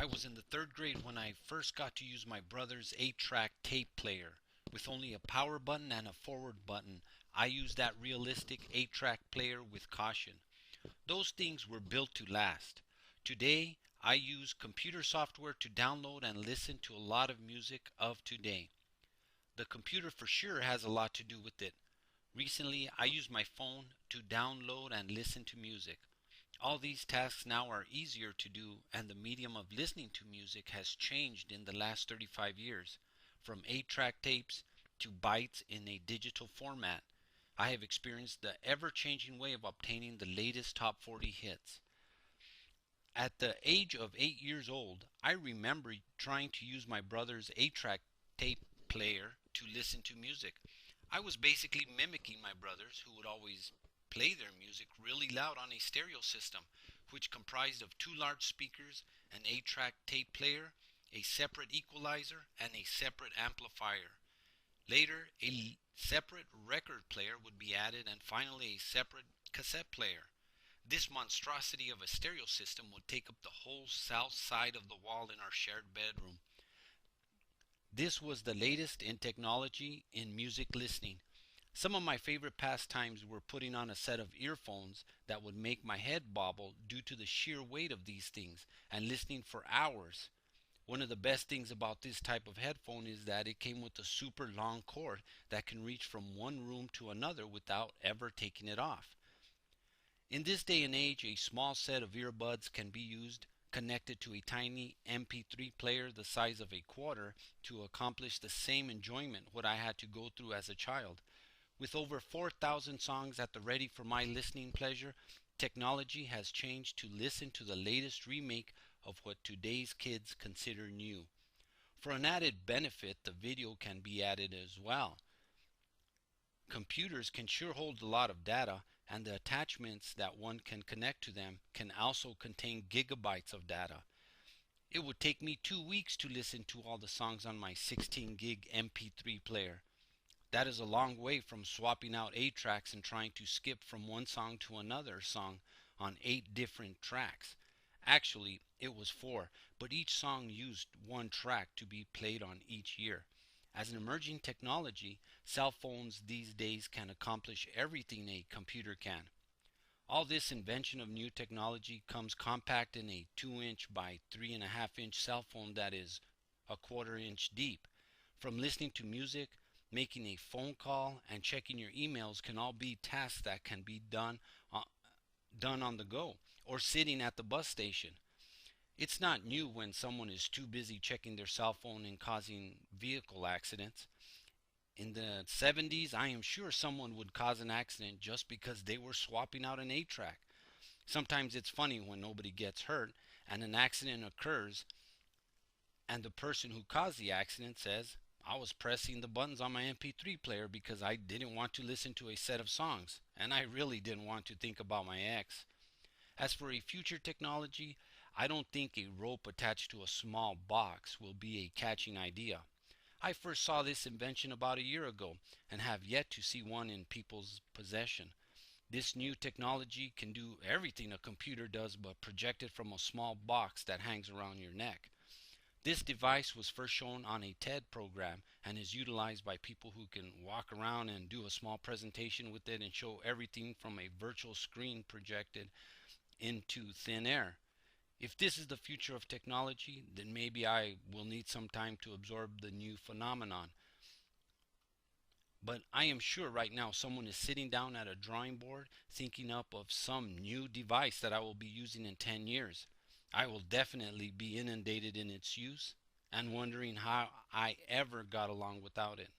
I was in the third grade when I first got to use my brother's 8-track tape player. With only a power button and a forward button, I used that realistic 8-track player with caution. Those things were built to last. Today, I use computer software to download and listen to a lot of music of today. The computer for sure has a lot to do with it. Recently, I use my phone to download and listen to music. All these tasks now are easier to do, and the medium of listening to music has changed in the last 35 years, from 8-track tapes to bytes in a digital format. I have experienced the ever-changing way of obtaining the latest top 40 hits. At the age of 8 years old, I remember trying to use my brother's 8-track tape player to listen to music. I was basically mimicking my brothers, who would always play their music really loud on a stereo system, which comprised of two large speakers, an 8-track tape player, a separate equalizer, and a separate amplifier. Later, a separate record player would be added, and finally a separate cassette player. This monstrosity of a stereo system would take up the whole south side of the wall in our shared bedroom. This was the latest in technology in music listening. Some of my favorite pastimes were putting on a set of earphones that would make my head bobble due to the sheer weight of these things, and listening for hours. One of the best things about this type of headphone is that it came with a super long cord that can reach from one room to another without ever taking it off. In this day and age, a small set of earbuds can be used connected to a tiny MP3 player the size of a quarter to accomplish the same enjoyment what I had to go through as a child. With over 4,000 songs at the ready for my listening pleasure, technology has changed to listen to the latest remake of what today's kids consider new. For an added benefit, the video can be added as well. Computers can sure hold a lot of data, and the attachments that one can connect to them can also contain gigabytes of data. It would take me 2 weeks to listen to all the songs on my 16 gig MP3 player. That is a long way from swapping out 8 tracks and trying to skip from one song to another song on 8 different tracks. Actually, it was 4, but each song used one track to be played on each year. As an emerging technology, cell phones these days can accomplish everything a computer can. All this invention of new technology comes compact in a 2-inch by 3.5-inch cell phone that is a quarter-inch deep. From listening to music, making a phone call, and checking your emails can all be tasks that can be done on the go or sitting at the bus station. It's not new when someone is too busy checking their cell phone and causing vehicle accidents. In the 70s, I am sure someone would cause an accident just because they were swapping out an 8-track. Sometimes it's funny when nobody gets hurt and an accident occurs and the person who caused the accident says, "I was pressing the buttons on my MP3 player because I didn't want to listen to a set of songs, and I really didn't want to think about my ex." As for a future technology, I don't think a rope attached to a small box will be a catching idea. I first saw this invention about a year ago and have yet to see one in people's possession. This new technology can do everything a computer does but project it from a small box that hangs around your neck. This device was first shown on a TED program and is utilized by people who can walk around and do a small presentation with it and show everything from a virtual screen projected into thin air. If this is the future of technology, then maybe I will need some time to absorb the new phenomenon. But I am sure right now someone is sitting down at a drawing board thinking up of some new device that I will be using in 10 years. I will definitely be inundated in its use and wondering how I ever got along without it.